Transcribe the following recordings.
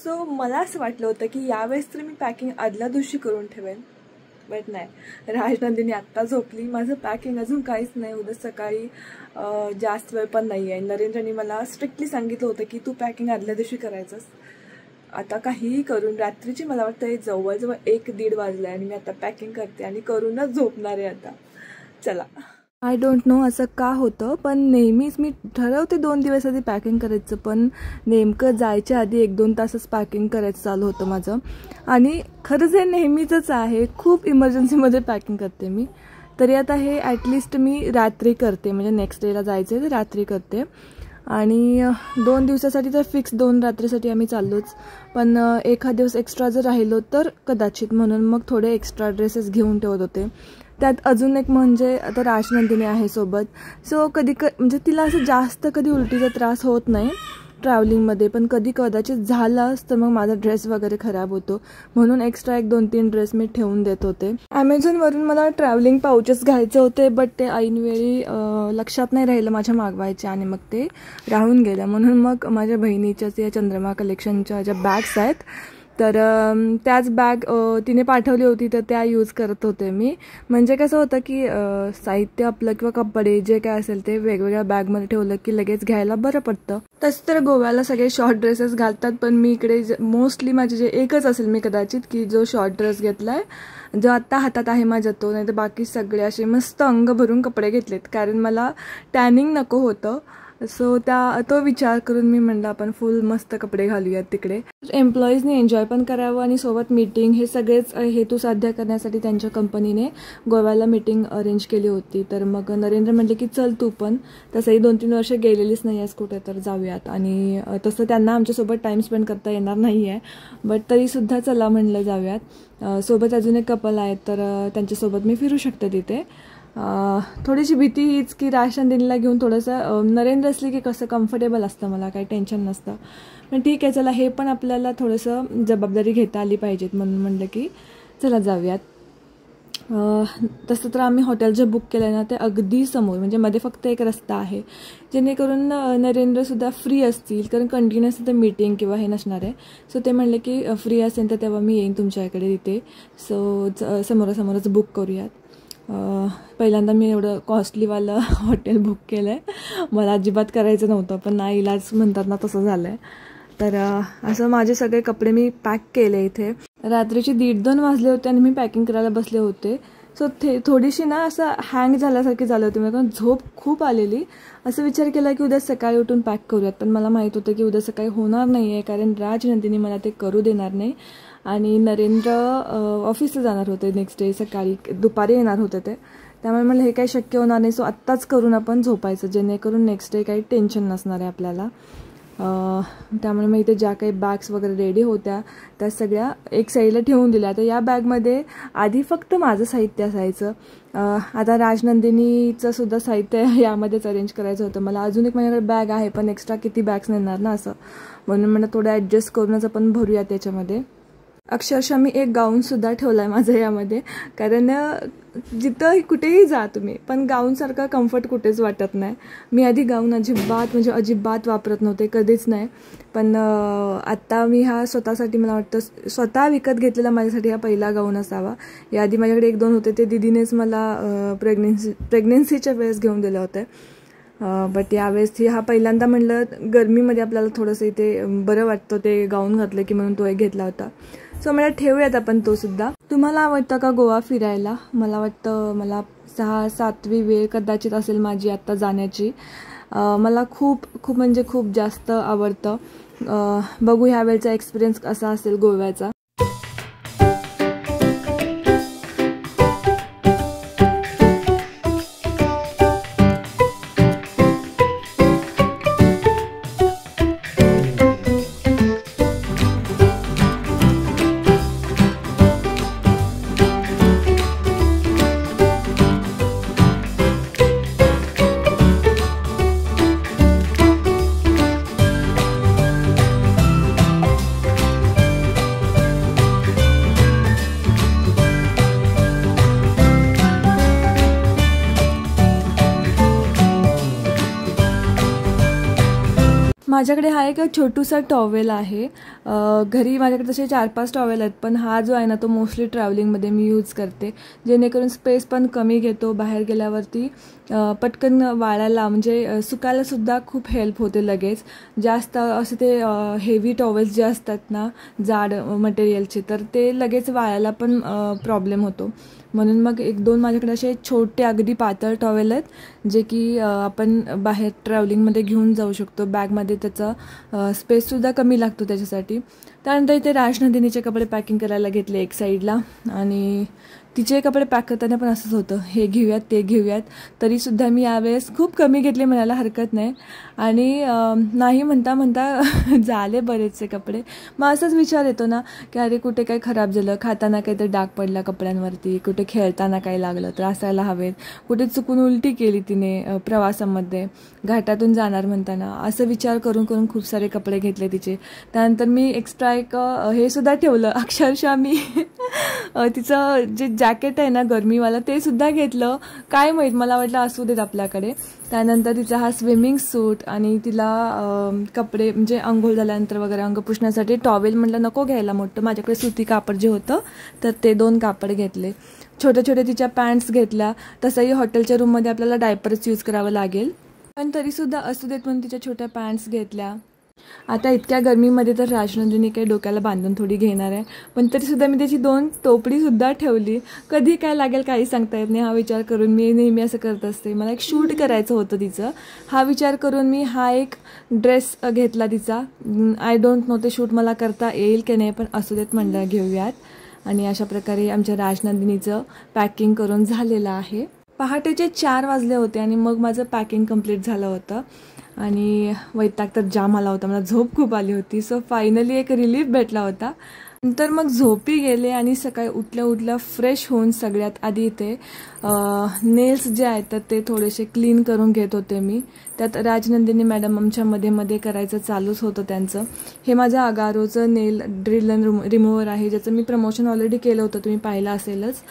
So मला असं वाटलं होतं की यावेळेस तर मी पॅकिंग आदल्या दिवशी करून ठेवेन, बट नाही. राजनंदिनी आत्ता झोपली, माझं पॅकिंग अजून काहीच नाही. उद्या सकाळी जास्त वेळ पण नाही आहे. नरेंद्रनी मला स्ट्रिक्टली सांगितलं होतं की तू पॅकिंग आदल्या दिवशी करायचंस. आता काहीही करून रात्रीची मला वाटतं जवळजवळ 1-1:30 वाजले आणि मी आता पॅकिंग करते आणि करूनच झोपणार आहे आता. चला. आय डोंट नो असं का होतं, पण नेहमीच मी ठरवते 2 दिवस आधी पॅकिंग करायचं, पण नेमकं जायच्या आधी 1-2 तासच पॅकिंग करायचं चालू होतं माझं. आणि खरंच हे नेहमीचंच आहे, खूप इमर्जन्सीमध्ये पॅकिंग करते मी. तरी आता हे ॲटलिस्ट मी रात्री करते, म्हणजे नेक्स्ट डेला जायचं आहे तर रात्री करते. आणि 2 दिवसासाठी तर फिक्स 2 रात्रीसाठी आम्ही चाललोच, पण एखाद दिवस एक्स्ट्रा जर राहिलो तर कदाचित, म्हणून मग थोडे एक्स्ट्रा ड्रेसेस घेऊन ठेवत होते. त्यात अजून एक म्हणजे आता राजनंदिनी आहे सोबत, सो म्हणजे तिला असं जास्त कधी उलटीचा त्रास होत नाही ट्रॅव्हलिंगमध्ये, पण कदाचित झालाच तर मग माझा ड्रेस वगैरे खराब होतो, म्हणून एक्स्ट्रा 1-2-3 ड्रेस मी ठेवून देत होते. ॲमेझॉनवरून मला ट्रॅव्हलिंग पाउचेस घ्यायचे होते, बट ते ऐनवेळी लक्षात नाही राहिलं माझ्या मागवायचे आणि मग ते राहून गेलं. म्हणून मग माझ्या बहिणीच्याच या चंद्रमा कलेक्शनच्या ज्या बॅग्स आहेत तर त्याच बॅग तिने पाठवली होती, तर त्या यूज करत होते मी. म्हणजे कसं होतं की साहित्य आपलं किंवा कपडे जे काय असेल ते वेगवेगळ्या बॅगमध्ये ठेवलं की लगेच घ्यायला बरं पडतं. तसं तर गोव्याला सगळे शॉर्ट ड्रेसेस घालतात, पण मी इकडे मोस्टली माझे जे एकच असेल मी कदाचित की जो शॉर्ट ड्रेस घेतला आहे, जो आत्ता हातात आहे माझ्या तो, नाही तर बाकी सगळे असे मस्त अंग भरून कपडे घेतलेत, कारण मला टॅनिंग नको होतं. सो तो विचार करून मी म्हणलं आपण फुल मस्त कपडे घालूयात तिकडे. एम्प्लॉईजने एन्जॉय पण करावं आणि सोबत मीटिंग, हे सगळेच हेतू साध्य करण्यासाठी त्यांच्या कंपनीने गोव्याला मीटिंग अरेंज केली होती. तर मग नरेंद्र म्हटले की चल तू पण, तसंही 2-3 वर्ष गेलेलीच नाही आहेस कुठे, तर जाऊयात. आणि तसं त्यांना आमच्यासोबत टाईम स्पेंड करता येणार नाही आहे, बट तरीसुद्धा चला म्हणलं जाऊयात. सोबत अजून एक कपल आहेत, तर त्यांच्यासोबत मी फिरू शकते तिथे. थोडीशी भीती हीच की राजनंदिनीला घेऊन थोडंसं नरेंद्र असली की कसं कम्फर्टेबल असतं, मला काही टेन्शन नसतं. पण ठीक आहे चला, हे पण आपल्याला थोडंसं जबाबदारी घेता आली पाहिजेत, म्हणून म्हटलं की चला जाऊयात. तसं तर आम्ही हॉटेल जे बुक केलं आहे ना ते अगदी समोर, म्हणजे मध्ये फक्त एक रस्ता आहे, जेणेकरून नरेंद्रसुद्धा फ्री असतील, कारण कंटिन्युअस तिथे मीटिंग किंवा हे नसणार आहे. सो ते म्हणले की फ्री असेल तर तेव्हा मी येईन तुमच्याकडे तिथे, सो समोरासमोरच बुक करूयात. पहिल्यांदा मी एवढं कॉस्टलीवालं हॉटेल बुक केलं आहे, मला अजिबात करायचं नव्हतं, पण ना इलाज म्हणतात ना तसं झालं आहे. तर असं माझे सगळे कपडे मी पॅक केले. इथे रात्रीचे 1:30-2 वाजले होते आणि मी पॅकिंग करायला बसले होते. सो थोडीशी ना असं हँग झाल्यासारखी झालं होती, मला झोप खूप आलेली. असं विचार केला की उद्या सकाळी उठून पॅक करूयात, पण मला माहीत होतं की उद्या सकाळी होणार नाही आहे, कारण राजनंदिनी मला ते करू देणार नाही. आणि नरेंद्र ऑफिसला जाणार होते नेक्स्ट डे सकाळी, दुपारी येणार होते ते, त्यामुळे मला हे काही शक्य होणार नाही. सो आत्ताच करून आपण झोपायचं, जेणेकरून नेक्स्ट डे काही टेन्शन नसणार आहे आपल्याला. त्यामुळे मग इथे ज्या काही बॅग्स वगैरे रेडी होत्या त्या सगळ्या एक साईडला ठेवून दिल्या. आता या बॅगमध्ये आधी फक्त माझं साहित्य असायचं, आता राजनंदिनीचं सुद्धा साहित्य यामध्येच अरेंज करायचं होतं मला. अजून एक माझ्याकडे बॅग आहे, पण एक्स्ट्रा किती बॅग्स नेणार ना, असं म्हणून मला थोडं ॲडजस्ट करूनच आपण भरूया त्याच्यामध्ये. अक्षरशः मी एक गाऊनसुद्धा ठेवला आहे माझं यामध्ये, कारण जिथं कुठेही जा तुम्ही, पण गाऊनसारखा कम्फर्ट कुठेच वाटत नाही. मी आधी गाऊन अजिबात वापरत नव्हते, कधीच नाही. पण आत्ता मी हा स्वतःसाठी, मला वाटतं स्वतः विकत घेतलेला माझ्यासाठी हा पहिला गाऊन असावा. याआधी माझ्याकडे 1-2 होते, ते दीदीनेच मला प्रेग्नेन्सीच्या वेळेस घेऊन दिले होते. बट यावेळेस हा पहिल्यांदा म्हणलं गरमीमध्ये आपल्याला थोडंसं इथे बरं वाटतं ते गाऊन घातलं की, म्हणून तो एक घेतला होता. सो मला ठेवूयात आपण तो सुद्धा. तुम्हाला आवडतं का गोवा फिरायला? मला वाटतं मला 6-7वी वेळ कदाचित असेल माझी आत्ता जाण्याची. मला खूप म्हणजे खूप जास्त आवडतं. बघू ह्या वेळचा एक्सपिरियन्स कसा असेल गोव्याचा. माझ्याकडे हा एक छोटूसा टॉवेल आहे. घरी माझ्याकडे तसे 4-5 टॉवेल आहेत, पण हा जो आहे ना तो मोस्टली ट्रॅव्हलिंगमध्ये मी यूज करते, जेणेकरून स्पेस पण कमी घेतो. बाहेर गेल्यावरती पटकन वाळायला म्हणजे सुकायलासुद्धा खूप हेल्प होते लगेच. जास्त असे ते हेवी टॉवेल्स जे असतात ना जाड मटेरियलचे, तर ते लगेच वाळायला पण प्रॉब्लेम होतो. म्हणून मग 1-2 माझ्याकडे असे छोटे अगदी पातळ टॉवेल आहेत, जे की आपण बाहेर ट्रॅव्हलिंगमध्ये घेऊन जाऊ शकतो. बॅगमध्ये त्याचा स्पेससुद्धा कमी लागतो त्याच्यासाठी. त्यानंतर इथे राजनंदिनीचे कपडे पॅकिंग करायला घेतले एक साईडला, आणि तिचे कपडे पॅक करताना पण असंच होतं, हे घेऊयात ते घेऊयात. तरीसुद्धा मी यावेळेस खूप कमी घेतले, म्हणायला हरकत नाही. आणि नाही म्हणता म्हणता झाले बरेचसे कपडे. मग असाच विचार येतो ना की अरे कुठे काही खराब झालं, खाताना काहीतरी डाग पडला कपड्यांवरती, कुठे खेळताना काही लागलं तर असायला हवेत, कुठे चुकून उलटी केली तिने प्रवासामध्ये, घाटातून जाणार म्हणताना, असं विचार करून करून खूप सारे कपडे घेतले तिचे. त्यानंतर मी एक्स्ट्रा एक हे सुद्धा ठेवलं, अक्षरशः मी तिचं जे जॅकेट आहे ना गरमीवाला ते सुद्धा घेतलं. काय माहीत, मला वाटलं असू देत आपल्याकडे. त्यानंतर तिचा हा स्विमिंग सूट, आणि तिला कपडे म्हणजे आंघोळ झाल्यानंतर वगैरे अंग पुसण्यासाठी टॉवेल म्हटलं नको घ्यायला मोठं, माझ्याकडे सुती कापड जे होतं तर ते 2 कापड घेतले. छोट्या छोट्या तिच्या पॅन्ट्स घेतल्या. तसंही हॉटेलच्या रूममध्ये आपल्याला डायपरच यूज करावं लागेल, पण तरीसुद्धा असू देत म्हणून तिच्या छोट्या पॅन्ट्स घेतल्या. आता इतक्या गरमीमध्ये तर राजनंदिनी काही डोक्याला बांधून थोडी घेणार आहे, पण तरीसुद्धा मी त्याची 2 टोपडीसुद्धा ठेवली. कधी काय लागेल काही सांगता येत नाही, हा विचार करून मी नेहमी असं करत असते. मला एक शूट करायचं होतं तिचं, हा विचार करून मी हा एक ड्रेस घेतला तिचा. आय डोंट नो ते शूट मला करता येईल की नाही, पण असू देत म्हणलं घेऊयात. आणि अशा प्रकारे आमच्या राजनंदिनीचं पॅकिंग करून झालेलं आहे. पहाटेचे 4 वाजले होते आणि मग माझं पॅकिंग कंप्लीट झालं होतं. आणि वैताग तर जाम आला होता, मला झोप खूप आली होती. सो फायनली एक रिलीफ भेटला होता. नंतर मग झोपी गेले आणि सकाळी उठल्या उठल्या फ्रेश होऊन सगळ्यात आधी इथे नेल्स जे आहेत तर ते थोडेसे क्लीन करून घेत होते मी. त्यात राजनंदिनी मॅडम आमच्या मध्ये मध्ये करायचं चालूच होतं त्यांचं. हे माझं अगारोचं नेल ड्रिल अँड रिमूव्हर आहे, ज्याचं मी प्रमोशन ऑलरेडी केलं होतं, तुम्ही पाहिलं असेलच.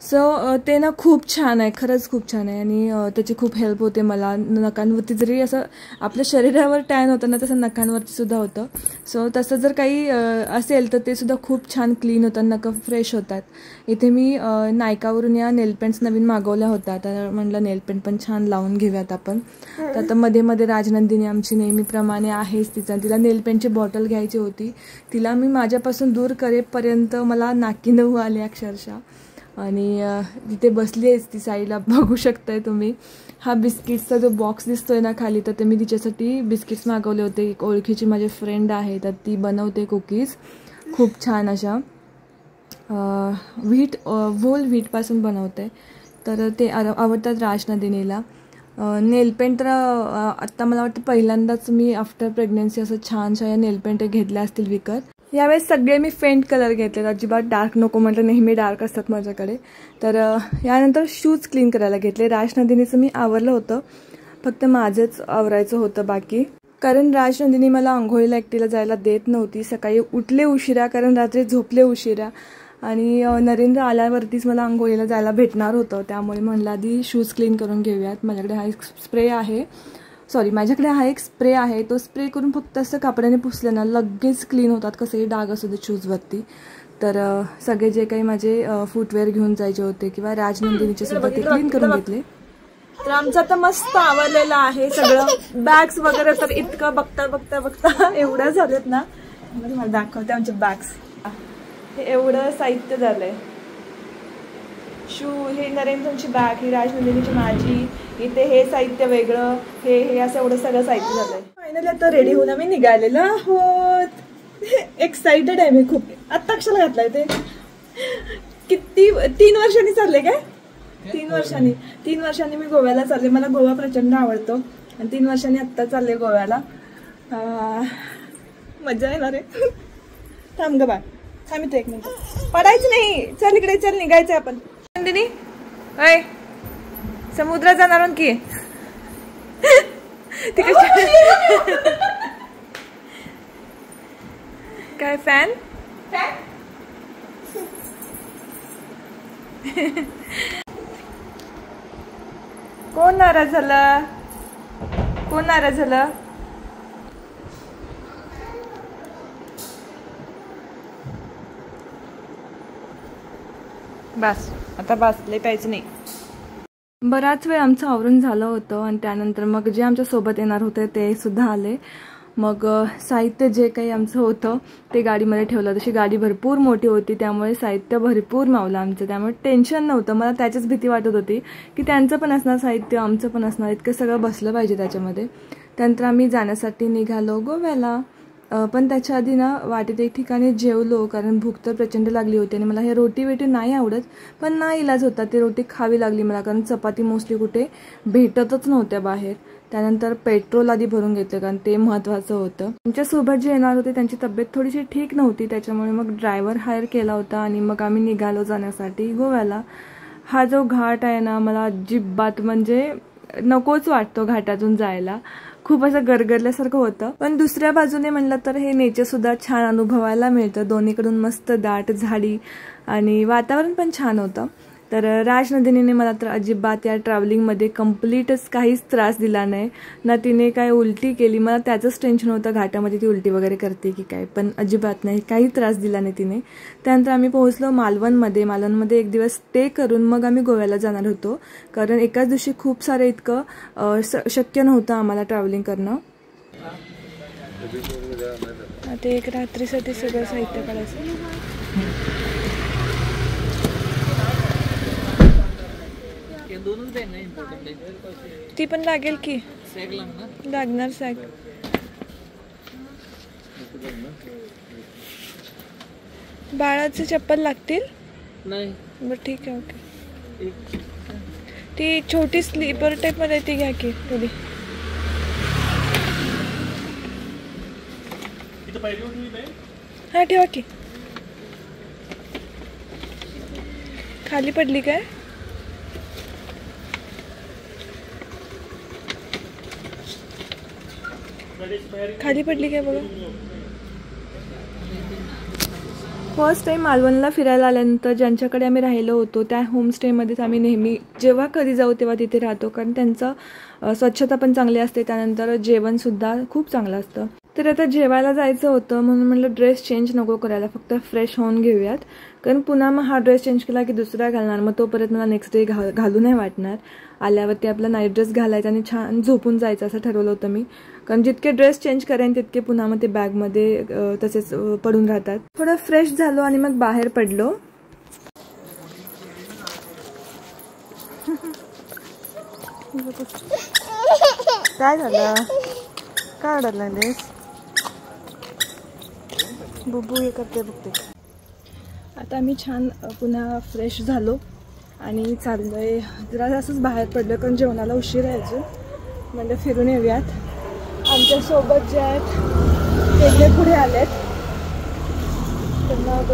सो ते ना खूप छान आहे, खरंच खूप छान आहे. आणि त्याची खूप हेल्प होते मला. नखांवरती जरी असं आपल्या शरीरावर टॅन होतं ना, तसं नखांवरती सुद्धा होतं. सो तसं जर काही असेल तर ते सुद्धा खूप छान क्लीन होतं, नखं फ्रेश होतात. इथे मी नायकावरून या नेलपेंट्स नवीन मागवल्या होत्या, तर म्हटलं नेलपेंट पण छान लावून घेऊयात आपण. तर आता मध्ये मध्ये राजनंदिनी आमची नेहमीप्रमाणे आहेच, तिला नेलपेंटची बॉटल घ्यायची होती. तिला मी माझ्यापासून दूर करेपर्यंत मला नाकी नऊ आले अक्षरशः. आणि तिथे बसली आहेच ती साईडला, बघू शकताय तुम्ही. हा बिस्किट्सचा जो बॉक्स दिसतोय ना खाली, तर ते मी तिच्यासाठी बिस्किट्स मागवले होते. एक ओळखीची माझी फ्रेंड आहे, तर ती बनवते कुकीज खूप छान अशा व्होल व्हीटपासून बनवते, तर ते आवडतात राजनंदिनीला. नेलपेंट तर आत्ता मला वाटतं पहिल्यांदाच मी आफ्टर प्रेग्नन्सी असं छानशा या नेलपेंट घेतल्या असतील विकत. यावेळेस सगळे मी फेंट कलर घेतले, अजिबात डार्क नको म्हटलं, नेहमी डार्क असतात माझ्याकडे. तर यानंतर शूज क्लीन करायला घेतले. राजनंदिनीचं मी आवरलं होतं, फक्त माझंच आवरायचं होतं बाकी. कारण राजनंदिनी मला आंघोळीला एकटीला जायला देत नव्हती. सकाळी उठले उशिरा, कारण रात्री झोपले उशिरा, आणि नरेंद्र आल्यावरतीच मला आंघोळीला जायला भेटणार होतं. त्यामुळे म्हणलं आधी शूज क्लीन करून घेऊयात. माझ्याकडे हा एक स्प्रे आहे, तो स्प्रे करून फक्त असं कापडाने पुसलं ना लगेच क्लीन होतात, कसेही डाग असू दे शूजवरती. तर सगळे जे काही माझे फुटवेअर घेऊन जायचे होते किंवा राजनंदिनीचे सुद्धा ते क्लीन करून घेतले. तर आमचं आता मस्त आवरलेलं आहे सगळं. बॅग्स वगैरे तर इतकं बघता एवढं झालेत ना, मला दाखवते आमचे बॅग्स. हे एवढं साहित्य झालंय. शू, हे नरेंद्रची बॅग, ही राजनंदिनीची माझी, इथे हे साहित्य वेगळं, हे असं एवढं सगळं साहित्य झालंय. फायनली आता रेडी होऊन आम्ही निघालेलो आहोत. एक्साइटेड आहे मी खूप. आत्ता कशाला घातलाय ते? किती 3 वर्षांनी चालले काय? 3 वर्षांनी मी गोव्याला चालले. मला गोवा प्रचंड आवडतो आणि 3 वर्षांनी आत्ता चालले गोव्याला. मजा येणार आहे. थांब ग बा, थांब इथे 1 मिनिट. पडायचं नाही, चल इकडे, चल निघायचं आपण. नंदिनी अय, समुद्रात जाणार की काय फॅन? कोण नाराज झालं? बस आता बसले प्यायचं नाही. बराच वेळ आमचं आवरून झालं होतं आणि त्यानंतर मग जे आमच्या सोबत येणार होते ते सुद्धा आले. मग साहित्य जे काही आमचं होतं ते गाडीमध्ये ठेवलं. तशी गाडी भरपूर मोठी होती त्यामुळे साहित्य भरपूर मावलं आमचं. त्यामुळे टेन्शन नव्हतं. मला त्याचीच भीती वाटत होती की त्यांचं पण असणार साहित्य, आमचं पण असणार, इतकं सगळं बसलं पाहिजे त्याच्यामध्ये. त्यानंतर आम्ही जाण्यासाठी निघालो गोव्याला. पण त्याच्या आधी ना वाटेत एक ठिकाणी जेवलो, कारण भूक तर प्रचंड लागली होती आणि मला हे रोटी वेटी नाही आवडत, पण ना इलाज होता, ते रोटी खावी लागली मला, कारण चपाती मोस्टली कुठे भेटतच नव्हत्या बाहेर. त्यानंतर पेट्रोल आधी भरून घेतलं, कारण ते महत्त्वाचं होतं. आमच्यासोबत जे येणार होते त्यांची तब्येत थोडीशी ठीक नव्हती, त्याच्यामुळे मग ड्रायव्हर हायर केला होता आणि मग आम्ही निघालो जाण्यासाठी गोव्याला. हा जो घाट आहे ना, मला अजिबात म्हणजे नकोच वाटतो घाटातून जायला. खूप असं गरगरल्यासारखं होतं. पण दुसऱ्या बाजूने म्हणलं तर हे नेचर सुद्धा छान अनुभवायला मिळतं. दोन्हीकडून मस्त दाट झाडी आणि वातावरण पण छान होतं. तर राजनंदिनीने मला तर अजिबात या ट्रॅव्हलिंगमध्ये कम्प्लीटच काहीच त्रास दिला नाही ना. तिने काय उलटी केली, मला त्याचंच टेन्शन होतं घाटामध्ये ती उलटी वगैरे करते की काय, पण अजिबात नाही, काही त्रास दिला नाही तिने. त्यानंतर आम्ही पोहोचलो मालवणमध्ये. मालवणमध्ये एक दिवस स्टे करून मग आम्ही गोव्याला जाणार होतो, कारण एकाच दिवशी खूप सारं इतकं शक्य नव्हतं आम्हाला ट्रॅव्हलिंग करणं. आता एक रात्रीसाठी सगळं साहित्य काढायचं. ती पण लागेल की, लागणार सॅग. बाळाचे चप्पल लागतील? नाही. बरं ठीक आहे, ओके. ती छोटी स्लीपर टाईप मध्ये ती घ्या की थोडी. हा ठेवा की. खाली पडली काय? खाली पडली काय बघा. फर्स्ट टाइम मालवणला फिरायला आल्यानंतर ज्यांच्याकडे आम्ही राहिलो होतो त्या होमस्टेमध्येच आम्ही नेहमी जेव्हा कधी जाऊ तेव्हा तिथे राहतो, कारण त्यांचं स्वच्छता पण चांगली असते. त्यानंतर जेवणसुद्धा खूप चांगलं असतं. तर आता जेवायला जायचं होतं म्हणून म्हटलं ड्रेस चेंज नको करायला, फक्त फ्रेश होऊन घेऊयात, कारण पुन्हा मग हा ड्रेस चेंज केला की दुसरा घालणार, मग तो परत मला नेक्स्ट डे घालू नाही वाटणार. आल्यावरती आपला नाईट ड्रेस घालायचा आणि छान झोपून जायचं असं ठरवलं होतं मी, कारण जितके ड्रेस चेंज करेन तितके पुन्हा मग ते बॅगमध्ये तसेच पडून राहतात. थोडं फ्रेश झालो आणि मग बाहेर पडलो. काय झालं? काय ओरडायला लागलेस? बुबू हे करते बघते. आता आम्ही छान पुन्हा फ्रेश झालो आणि चाललोय जरा असंच बाहेर पडलो, कारण जेवणाला उशीर आहे अजून, म्हणजे फिरून येऊयात. आमच्यासोबत जे आहेत वेगळे पुढे आलेत, तर मग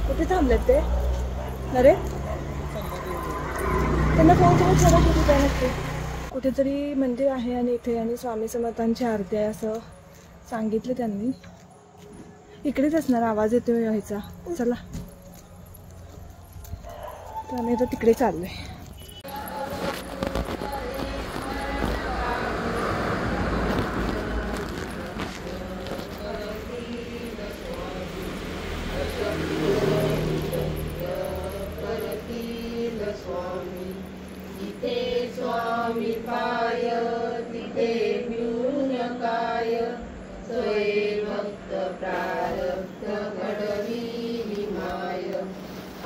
कुठे थांबलेत ते? अरे त्यांना फोन करून थोडं कुठे काय नसते, कुठेतरी मंदिर आहे आणि इथे आणि स्वामी समर्थांची आरती आहे असं सांगितलं त्यांनी. इकडेच असणार, आवाज येतोय ह्याचा. चला, तर आम्ही आता तिकडे चाललोय. स्वामी पाय तिथे म्यून काय, स्वये भक्त प्रारब्ध घडवी निमाय.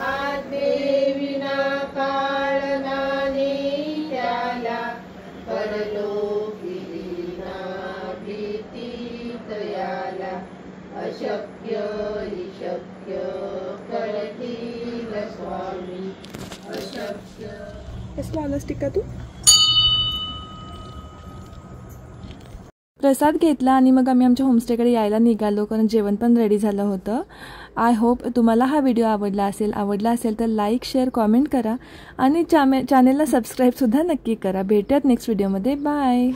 आत्मे विना काळ नाने त्याला, परलोकी विना भीती तयाला. अशक्य हि शक्य करतील स्वामी, अशक्य. कसला आलास टिका तू? प्रसाद घेतला आणि मग आम्ही आमच्या होमस्टेकडे यायला निघालो, कारण जेवण पण रेडी झालं होतं. आय होप तुम्हाला हा व्हिडिओ आवडला असेल तर लाईक, शेअर, कॉमेंट करा आणि चॅनेलला सबस्क्राईबसुद्धा नक्की करा. भेटूयात नेक्स्ट व्हिडिओमध्ये. बाय.